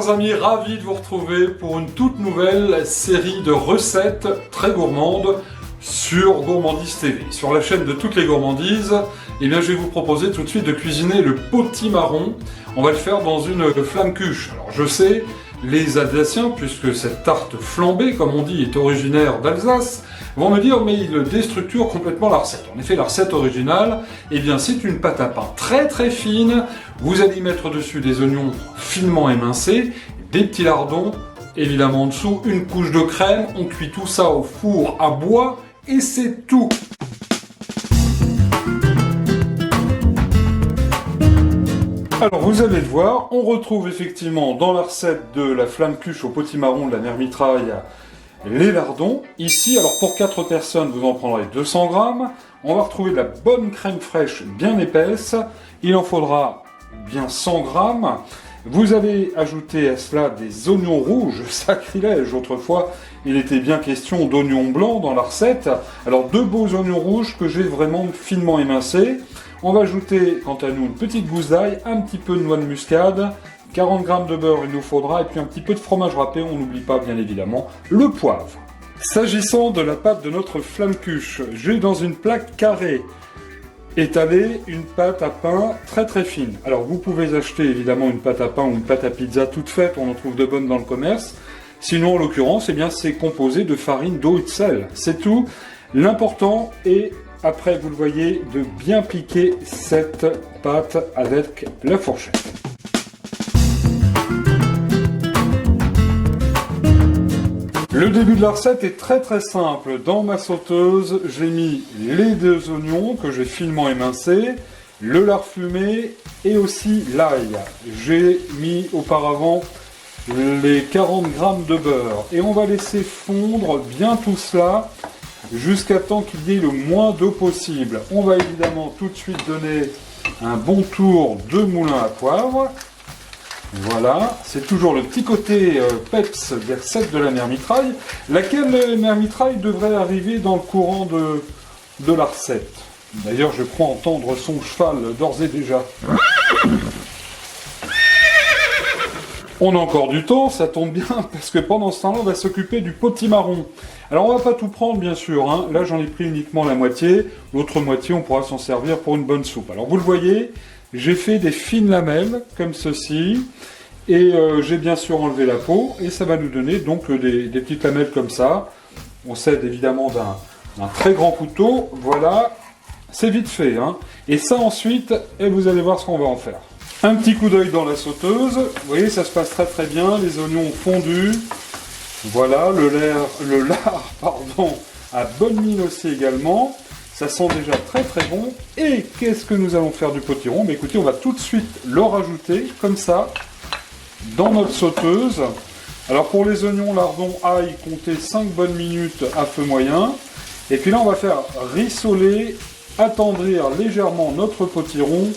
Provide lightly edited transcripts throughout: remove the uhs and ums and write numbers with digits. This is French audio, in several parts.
chers amis, ravi de vous retrouver pour une toute nouvelle série de recettes très gourmandes sur Gourmandise TV. Sur la chaîne de toutes les gourmandises, eh bien, je vais vous proposer tout de suite de cuisiner le potimarron. On va le faire dans une flamme-cuche. Alors je sais, les Alsaciens, puisque cette tarte flambée, comme on dit, est originaire d'Alsace, vont me dire mais il déstructure complètement la recette. En effet, la recette originale, eh bien c'est une pâte à pain très très fine. Vous allez y mettre dessus des oignons finement émincés, des petits lardons, évidemment en dessous une couche de crème. On cuit tout ça au four à bois et c'est tout. Alors vous allez le voir, on retrouve effectivement dans la recette de la flamme-cuche au potimarron de la mère Mitraille les lardons. Ici, alors pour 4 personnes, vous en prendrez 200 grammes. On va retrouver de la bonne crème fraîche bien épaisse. Il en faudra bien 100 grammes. Vous allez ajouter à cela des oignons rouges, sacrilège. Autrefois, il était bien question d'oignons blancs dans la recette. Alors 2 beaux oignons rouges que j'ai vraiment finement émincés. On va ajouter, quant à nous, une petite gousse d'ail, un petit peu de noix de muscade, 40 g de beurre il nous faudra, et puis un petit peu de fromage râpé, on n'oublie pas bien évidemment le poivre. S'agissant de la pâte de notre flamme-cuche, j'ai dans une plaque carrée étalée une pâte à pain très très fine. Alors vous pouvez acheter évidemment une pâte à pain ou une pâte à pizza toute faite, on en trouve de bonnes dans le commerce. Sinon en l'occurrence, eh bien c'est composé de farine, d'eau et de sel, c'est tout. L'important est, après vous le voyez, de bien piquer cette pâte avec la fourchette. Le début de la recette est très très simple. Dans ma sauteuse, j'ai mis les 2 oignons que j'ai finement émincés, le lard fumé et aussi l'ail. J'ai mis auparavant les 40 g de beurre et on va laisser fondre bien tout cela jusqu'à temps qu'il y ait le moins d'eau possible. On va évidemment tout de suite donner un bon tour de moulin à poivre. Voilà, c'est toujours le petit côté peps des recettes de la mère Mitraille, laquelle mère Mitraille devrait arriver dans le courant de la recette. D'ailleurs, je crois entendre son cheval d'ores et déjà. On a encore du temps, ça tombe bien, parce que pendant ce temps-là, on va s'occuper du potimarron. Alors, on va pas tout prendre, bien sûr, hein. Là, j'en ai pris uniquement la moitié. L'autre moitié, on pourra s'en servir pour une bonne soupe. Alors, vous le voyez, j'ai fait des fines lamelles, comme ceci, et j'ai bien sûr enlevé la peau, et ça va nous donner donc des petites lamelles comme ça. On s'aide évidemment d'un très grand couteau, voilà, c'est vite fait, hein. Et ça ensuite, et vous allez voir ce qu'on va en faire. Un petit coup d'œil dans la sauteuse, vous voyez, ça se passe très très bien, les oignons ont fondu, voilà, le lard, pardon, a bonne mine aussi également. Ça sent déjà très très bon. Et qu'est-ce que nous allons faire du potiron? Mais écoutez, on va tout de suite le rajouter, comme ça, dans notre sauteuse. Alors pour les oignons, lardons, ail, comptez 5 bonnes minutes à feu moyen. Et puis là, on va faire rissoler, attendrir légèrement notre potiron.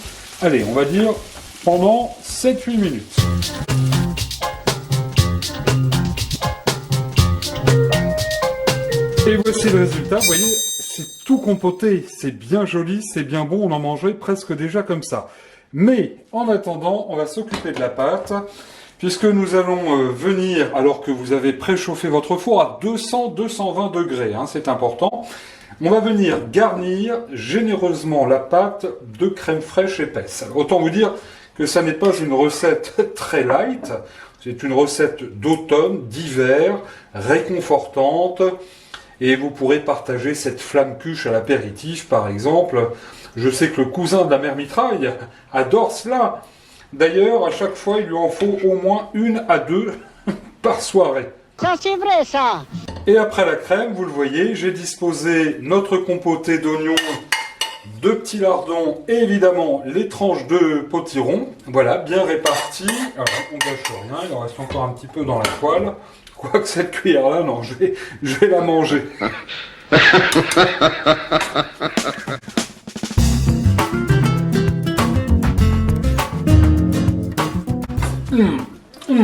Allez, on va dire pendant 7-8 minutes. Et voici le résultat, vous voyez, c'est tout compoté, c'est bien joli, c'est bien bon, on en mangeait presque déjà comme ça. Mais en attendant, on va s'occuper de la pâte, puisque nous allons venir, alors que vous avez préchauffé votre four à 200-220 degrés, hein, c'est important, on va venir garnir généreusement la pâte de crème fraîche épaisse. Alors, autant vous dire que ça n'est pas une recette très light, c'est une recette d'automne, d'hiver, réconfortante. Et vous pourrez partager cette flamme-cuche à l'apéritif, par exemple. Je sais que le cousin de la mère Mitraille adore cela. D'ailleurs, à chaque fois, il lui en faut au moins 1 à 2 par soirée. Ça, c'est vrai, ça. Et après la crème, vous le voyez, j'ai disposé notre compoté d'oignons, de petits lardons et évidemment les tranches de potiron. Voilà, bien réparties. Alors, on gâche rien, il en reste encore un petit peu dans la poêle. Quoique cette cuillère-là, non, je vais la manger.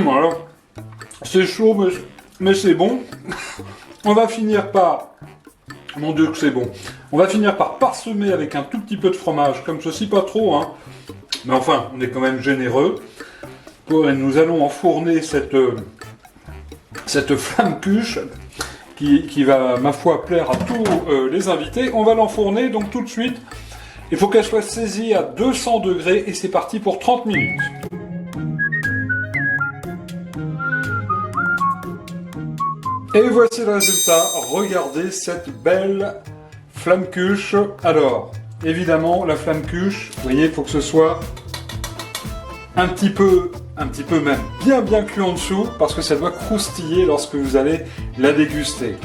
Alors, c'est chaud, mais c'est bon. On va finir par... Mon Dieu que c'est bon. On va finir par parsemer avec un tout petit peu de fromage, comme ceci, pas trop, hein. Mais enfin, on est quand même généreux. nous allons enfourner cette flamme cuche qui va, ma foi, plaire à tous les invités. On va l'enfourner donc tout de suite. Il faut qu'elle soit saisie à 200 degrés et c'est parti pour 30 minutes. Et voici le résultat. Regardez cette belle flamme cuche. Alors, évidemment, la flamme cuche, vous voyez, il faut que ce soit un petit peu même bien cuit en dessous parce que ça doit croustiller lorsque vous allez la déguster.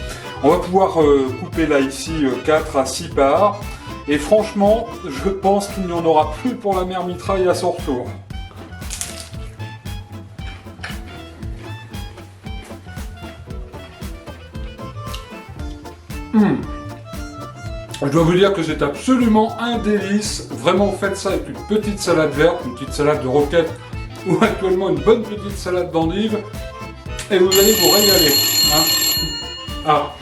On va pouvoir couper là ici 4 à 6 parts et franchement je pense qu'il n'y en aura plus pour la mère mitraille à son retour. Je dois vous dire que c'est absolument un délice. Vraiment, faites ça avec une petite salade verte, une petite salade de roquette ou actuellement une bonne petite salade d'endive et vous allez vous régaler. Hein. Ah,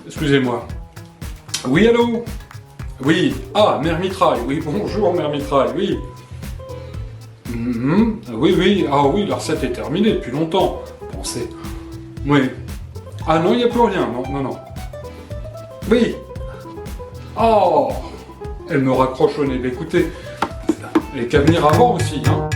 excusez-moi. Oui, allô? Oui. Ah, mère mitraille. Oui, bonjour, mère mitraille. Oui. Oui. Ah oui, la recette est terminée depuis longtemps. Pensez. Oui. Ah non, il n'y a plus rien. Non. Oui. Oh, elle me raccroche au nez. Mais écoutez, elle est qu'à venir avant aussi, hein.